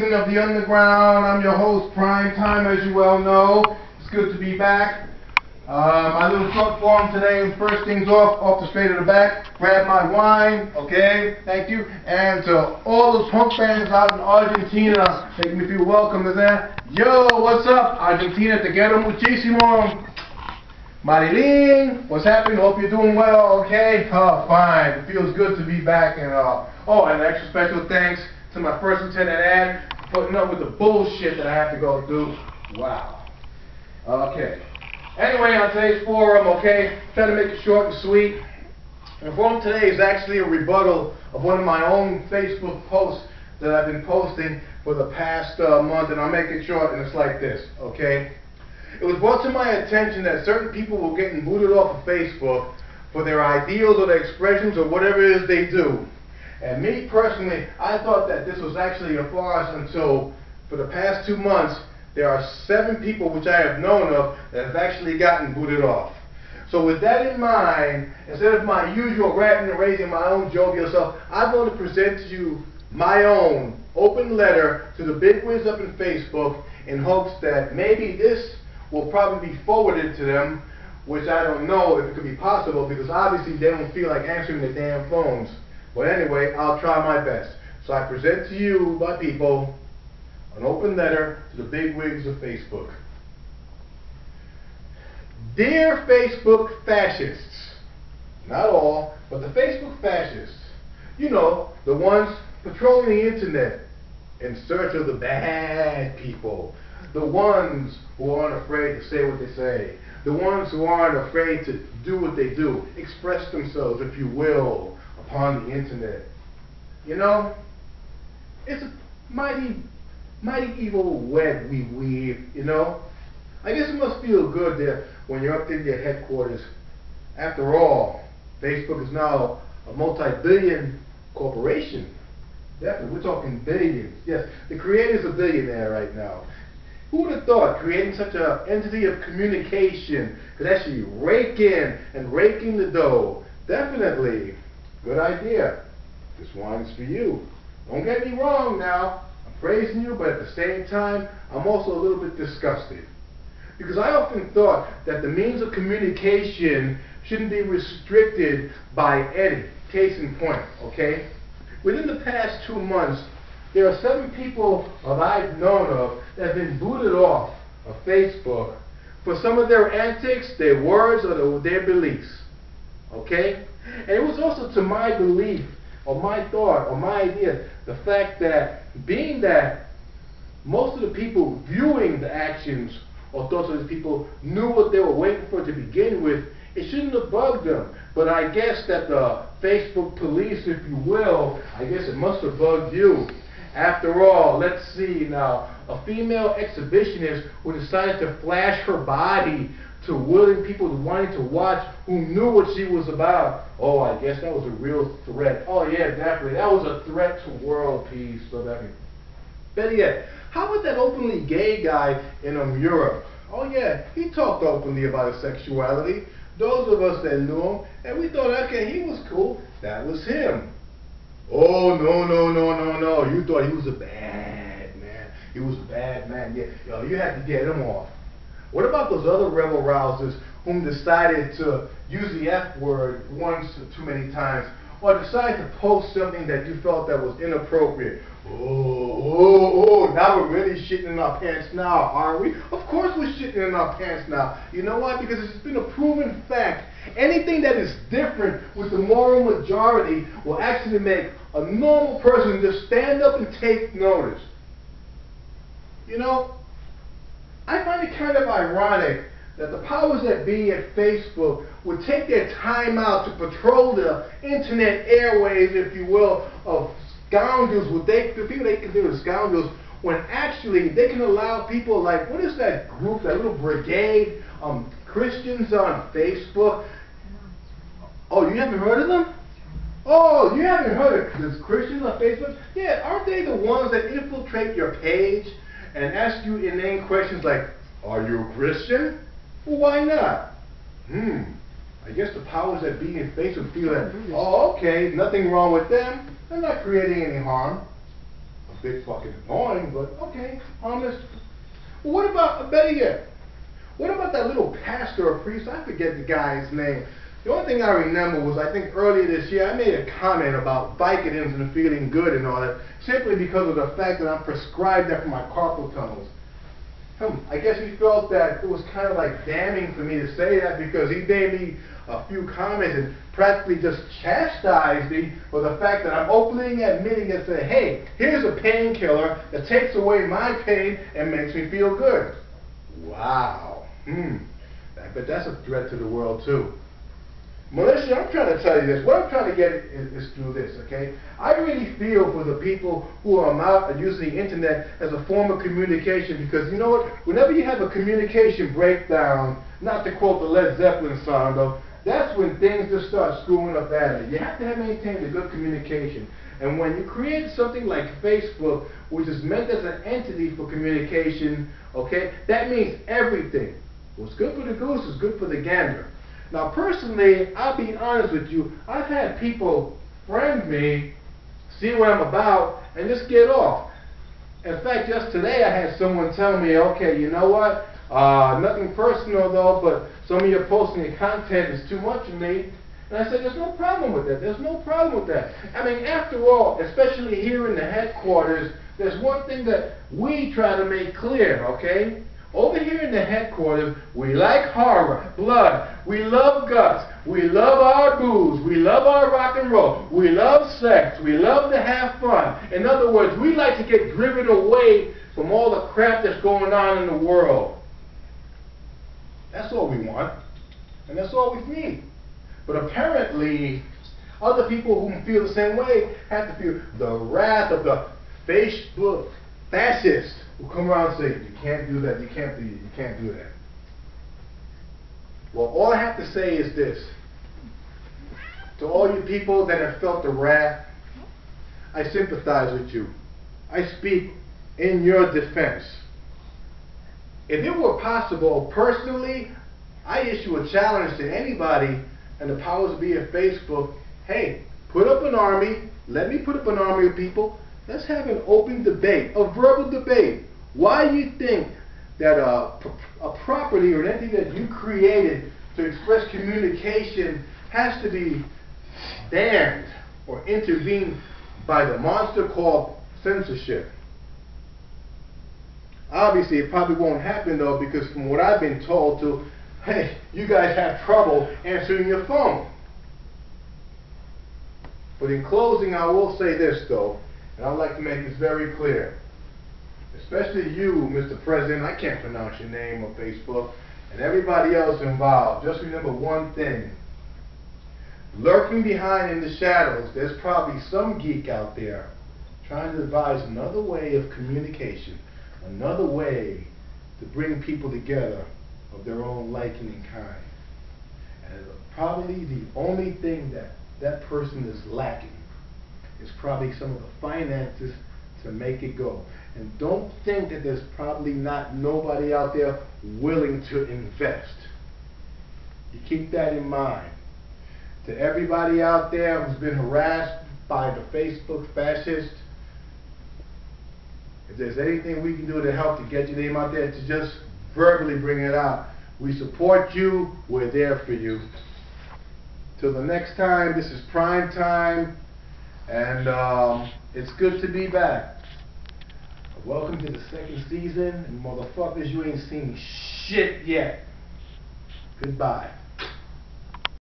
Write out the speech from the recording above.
citizen of the underground. I'm your host, Prime Time, as you well know. It's good to be back. My little short form today, first things off the straight of the back, grab my wine, okay, thank you. And to all those punk fans out in Argentina, making me feel welcome, is that? Yo, what's up, Argentina, te quiero muchísimo. Marilyn, what's happening? Hope you're doing well, okay? Oh, fine. It feels good to be back. And and extra special thanks to my first lieutenant Ed for putting up with the bullshit that I have to go through. Wow. Okay. Anyway, on today's forum, okay, try to make it short and sweet. And the forum today is actually a rebuttal of one of my own Facebook posts that I've been posting for the past month, and I'll make it short, and it's like this, okay? It was brought to my attention that certain people were getting booted off of Facebook for their ideals or their expressions or whatever it is they do. And me personally, I thought that this was actually a farce until, for the past 2 months, there are 7 people which I have known of that have actually gotten booted off. So with that in mind, instead of my usual ranting and raising my own jovial self, I'm going to present to you my own open letter to the bigwigs up in Facebook in hopes that maybe this will probably be forwarded to them, which I don't know if it could be possible because obviously they don't feel like answering the damn phones. But anyway, I'll try my best. So I present to you, my people, an open letter to the bigwigs of Facebook. Dear Facebook fascists, not all, but the Facebook fascists, you know, the ones patrolling the internet in search of the bad people, the ones who aren't afraid to say what they say, the ones who aren't afraid to do what they do, express themselves, if you will, upon the internet. You know, it's a mighty evil web we weave, you know. I guess it must feel good there when you're up in your headquarters. After all, Facebook is now a multi-billion corporation. Definitely, we're talking billions. Yes, the creator's a billionaire right now. Who would have thought creating such an entity of communication could actually rake in and rake in the dough? Definitely. Good idea. This wine is for you. Don't get me wrong now. I'm praising you, but at the same time, I'm also a little bit disgusted. Because I often thought that the means of communication shouldn't be restricted by any. Case in point, okay? Within the past 2 months, there are 7 people that I've known of that have been booted off of Facebook for some of their antics, their words, or their beliefs. Okay? And it was also to my belief, or my thought, or my idea, the fact that being that most of the people viewing the actions or thoughts of these people knew what they were waiting for to begin with, it shouldn't have bugged them. But I guess that the Facebook police, if you will, I guess it must have bugged you. After all, let's see now, a female exhibitionist who decided to flash her body to willing people wanting to watch who knew what she was about. Oh, I guess that was a real threat. Oh yeah, definitely. That was a threat to world peace. So better yet, how about that openly gay guy in Europe? Oh yeah, he talked openly about his sexuality. Those of us that knew him, and we thought, okay, he was cool. That was him. Oh, no. You thought he was a bad man. He was a bad man. Yeah, yo, you had to get him off. What about those other rebel rousers whom decided to use the F word once or too many times, or decided to post something that you felt that was inappropriate? Oh, now we're really shitting in our pants now, are we? Of course we're shitting in our pants now. You know why? Because it's been a proven fact. Anything that is different with the moral majority will actually make a normal person just stand up and take notice. You know, I find it kind of ironic that the powers that be at Facebook would take their time out to patrol the internet airwaves, if you will, of scoundrels, the people they consider scoundrels, when actually they can allow people like, what is that group, that little brigade, Christians on Facebook? Oh, you haven't heard of them? Oh, you haven't heard of these Christians on Facebook? Yeah, aren't they the ones that infiltrate your page and ask you inane questions like, are you a Christian? Well, why not? I guess the powers that be in Facebook feel that, oh, okay, nothing wrong with them. They're not creating any harm. a bit fucking annoying, but okay, honest. Well, what about, better yet, what about that little pastor or priest? I forget the guy's name. The only thing I remember was, I think earlier this year, I made a comment about Vicodins and feeling good and all that, simply because of the fact that I'm prescribed that for my carpal tunnels. I guess he felt that it was kind of like damning for me to say that, because he made me a few comments and practically just chastised me for the fact that I'm openly admitting and saying, hey, here's a painkiller that takes away my pain and makes me feel good. Wow. I bet that's a threat to the world too. Militia, I'm trying to tell you this. What I'm trying to get is through this, okay? I really feel for the people who are out and using the internet as a form of communication, because you know what? Whenever you have a communication breakdown, not to quote the Led Zeppelin song though, that's when things just start screwing up badly. You have to maintain a good communication. And when you create something like Facebook, which is meant as an entity for communication, okay, that means everything. What's good for the goose is good for the gander. Now personally, I'll be honest with you, I've had people friend me, see what I'm about, and just get off. In fact, just today I had someone tell me, okay, you know what, nothing personal though, but some of your posting and content is too much for me. And I said, there's no problem with that. There's no problem with that. I mean, after all, especially here in the headquarters, there's one thing that we try to make clear, okay? Over here in the headquarters, we like horror, blood, we love guts, we love our booze, we love our rock and roll, we love sex, we love to have fun. In other words, we like to get driven away from all the crap that's going on in the world. That's all we want, and that's all we need. But apparently, other people who feel the same way have to feel the wrath of the Facebook fascists who come around and say, you can't do that, you can't do that. Well, all I have to say is this. To all you people that have felt the wrath, I sympathize with you. I speak in your defense. If it were possible, personally, I issue a challenge to anybody and the powers that be at Facebook, hey, put up an army, let me put up an army of people, let's have an open debate, a verbal debate. Why do you think that a property or an entity that you created to express communication has to be banned or intervened by the monster called censorship? Obviously, it probably won't happen though, because from what I've been told to, hey, you guys have trouble answering your phone. But in closing, I will say this though, and I'd like to make this very clear. Especially you, Mr. President, I can't pronounce your name on Facebook, and everybody else involved. Just remember one thing. Lurking behind in the shadows, there's probably some geek out there trying to devise another way of communication, another way to bring people together of their own liking and kind. And probably the only thing that that person is lacking is probably some of the finances to make it go. And don't think that there's probably nobody out there willing to invest. You keep that in mind. To everybody out there who's been harassed by the Facebook fascists, if there's anything we can do to help to get your name out there, to just verbally bring it out. We support you. We're there for you. Till the next time, this is Prime Time, and it's good to be back. Welcome to the second season, and motherfuckers, you ain't seen shit yet. Goodbye.